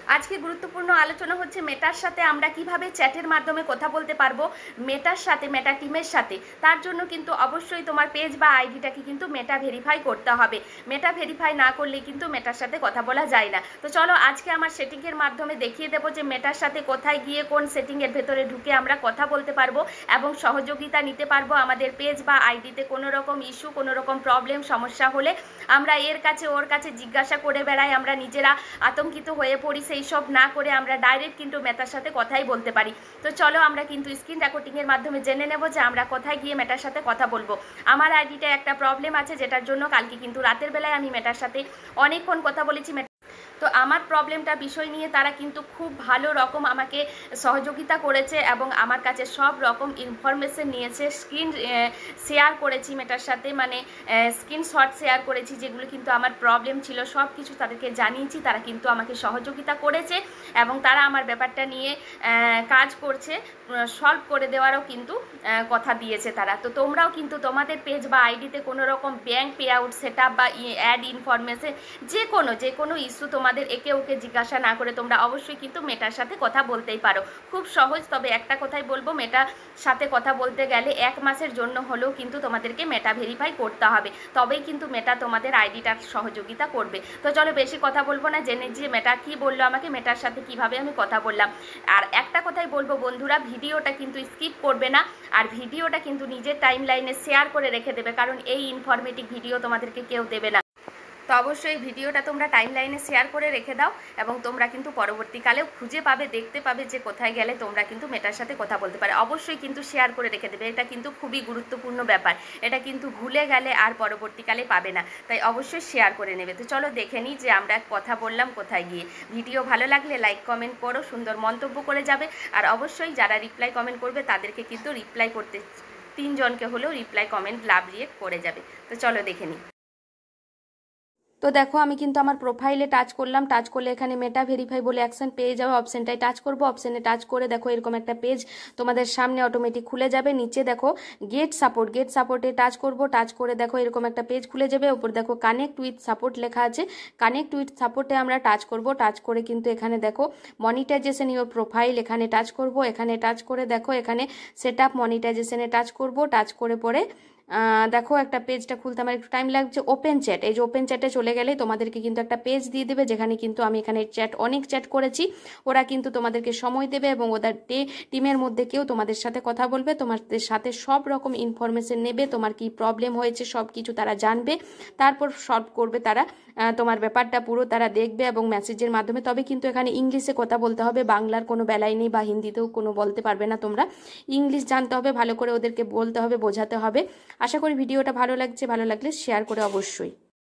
আজকে গুরুত্বপূর্ণ আলোচনা হচ্ছে মেটার সাথে আমরা কিভাবে চ্যাটের মাধ্যমে কথা বলতে পারবো মেটার সাথে, মেটা টিমের সাথে। তার জন্য কিন্তু অবশ্যই তোমার পেজ বা আইডিটাকে কিন্তু মেটা ভেরিফাই করতে হবে। মেটা ভেরিফাই না করলে কিন্তু মেটার সাথে কথা বলা যায় না। তো চলো আজকে আমার সেটিংয়ের মাধ্যমে দেখিয়ে দেবো যে মেটার সাথে কোথায় গিয়ে কোন সেটিংয়ের ভেতরে ঢুকে আমরা কথা বলতে পারবো এবং সহযোগিতা নিতে পারবো। আমাদের পেজ বা আইডিতে কোনো রকম ইস্যু, কোনো রকম প্রবলেম, সমস্যা হলে আমরা এর কাছে ওর কাছে জিজ্ঞাসা করে বেড়াই, আমরা নিজেরা আতঙ্কিত হয়ে পড়ি। সেই সব না করে আমরা ডাইরেক্ট কিন্তু মেটার সাথে কথাই বলতে পারি। তো চলো আমরা কিন্তু স্ক্রিন রেকর্ডিংয়ের মাধ্যমে জেনে নেব যে আমরা কোথায় গিয়ে মেটার সাথে কথা বলবো। আমার আইডিটা একটা প্রবলেম আছে, যেটার জন্য কালকে কিন্তু রাতের বেলায় আমি মেটার সাথে অনেকক্ষণ কথা বলেছি। তো আমার প্রবলেমটা বিষয় নিয়ে তারা কিন্তু খুব ভালো রকম আমাকে সহযোগিতা করেছে এবং আমার কাছে সব রকম ইনফরমেশন নিয়েছে। স্ক্রিন শেয়ার করেছি মেটার সাথে, মানে স্ক্রিনশট শেয়ার করেছি যেগুলো কিন্তু আমার প্রবলেম ছিল, সব কিছু তাদেরকে জানিয়েছি। তারা কিন্তু আমাকে সহযোগিতা করেছে এবং তারা আমার ব্যাপারটা নিয়ে কাজ করছে, সলভ করে দেওয়ারও কিন্তু কথা দিয়েছে তারা। তো তোমরাও কিন্তু তোমাদের পেজ বা আইডিতে কোনো রকম bank pay out set up বা অ্যাড ইনফরমেশন, যে কোনো ইস্যু তোমাদের একে ওকে জিজ্ঞাসা না করে তোমরা অবশ্যই কিন্তু মেটার সাথে কথা বলতেই পারো। খুব সহজ। তবে একটা কথাই বলবো, মেটার সাথে কথা বলতে গেলে 1 মাসের জন্য হলেও কিন্তু তোমাদেরকে মেটা ভেরিফাই করতে হবে, তবেই কিন্তু মেটা তোমাদের আইডিটার সহযোগিতা করবে। তো চলো বেশি কথা বলবো না, জেনে যে মেটা কি বললো আমাকে, মেটার সাথে কিভাবে আমি কথা বললাম। আর একটা কথাই বলবো বন্ধুরা, ভিডিওটা কিন্তু স্কিপ করবে না, আর ভিডিওটা কিন্তু নিজের টাইম লাইনে শেয়ার করে রেখে দেবে, কারণ এই ইনফরমেটিভ ভিডিও তোমাদেরকে কেউ দেবে না। তো অবশ্যই ভিডিওটা তোমরা টাইম লাইনে শেয়ার করে রেখে দাও এবং তোমরা কিন্তু পরবর্তীকালেও খুঁজে পাবে, দেখতে পাবে যে কোথায় গেলে তোমরা কিন্তু মেটার সাথে কথা বলতে পারে। অবশ্যই কিন্তু শেয়ার করে রেখে দেবে, এটা কিন্তু খুবই গুরুত্বপূর্ণ ব্যাপার। এটা কিন্তু ভুলে গেলে আর পরবর্তীকালে পাবে না, তাই অবশ্যই শেয়ার করে নেবে। তো চলো দেখে নিই যে আমরা কথা বললাম কোথায় গিয়ে। ভিডিও ভালো লাগলে লাইক কমেন্ট করো, সুন্দর মন্তব্য করে যাবে। আর অবশ্যই যারা রিপ্লাই কমেন্ট করবে তাদেরকে কিন্তু রিপ্লাই করতে 3 জনকে হলেও রিপ্লাই কমেন্ট লাভ রিয়েক্ট করে যাবে। তো চলো দেখে নিই। তো দেখো আমি কিন্তু আমার প্রোফাইলে টাচ করলাম, টাচ করলে এখানে মেটা ভেরিফাই বলে অ্যাকশন পেয়ে যাবে, অপশনটাই টাচ করব। অপশনে টাচ করে দেখো এরকম একটা পেজ তোমাদের সামনে অটোমেটিক খুলে যাবে। নিচে দেখো গেট সাপোর্টে টাচ করব, টাচ করে দেখো এরকম একটা পেজ খুলে যাবে। ওপর দেখো কানেক্ট উইথ সাপোর্ট লেখা আছে, কানেক্ট উইথ সাপোর্টে আমরা টাচ করব। টাচ করে কিন্তু এখানে দেখো মনিটাইজেশন ইওর প্রোফাইল, এখানে টাচ করব। এখানে টাচ করে দেখো এখানে সেট আপ মনিটাইজেশনে টাচ করব। টাচ করে পরে দেখো একটা পেজটা খুলতে আমার একটু টাইম লাগছে। ওপেন চ্যাট, এই যে ওপেন চ্যাটে চলে গেলে তোমাদেরকে কিন্তু একটা পেজ দিয়ে দেবে, যেখানে কিন্তু আমি এখানে অনেক চ্যাট করেছি। ওরা কিন্তু তোমাদেরকে সময় দেবে এবং ওদের টিমের মধ্যে কেউ তোমাদের সাথে কথা বলবে, তোমাদের সাথে সব রকম ইনফরমেশন নেবে, তোমার কি প্রবলেম হয়েছে সব কিছু তারা জানবে, তারপর সলভ করবে তারা। তোমার ব্যাপারটা পুরো তারা দেখবে এবং মেসেজের মাধ্যমে। তবে কিন্তু এখানে ইংলিশে কথা বলতে হবে, বাংলার কোনো বেলাই নেই বা হিন্দিতেও কোনো বলতে পারবে না তোমরা। ইংলিশ জানতে হবে, ভালো করে ওদেরকে বলতে হবে, বোঝাতে হবে। আশা করি ভিডিওটা ভালো লাগছে, ভালো লাগলে শেয়ার করে অবশ্যই।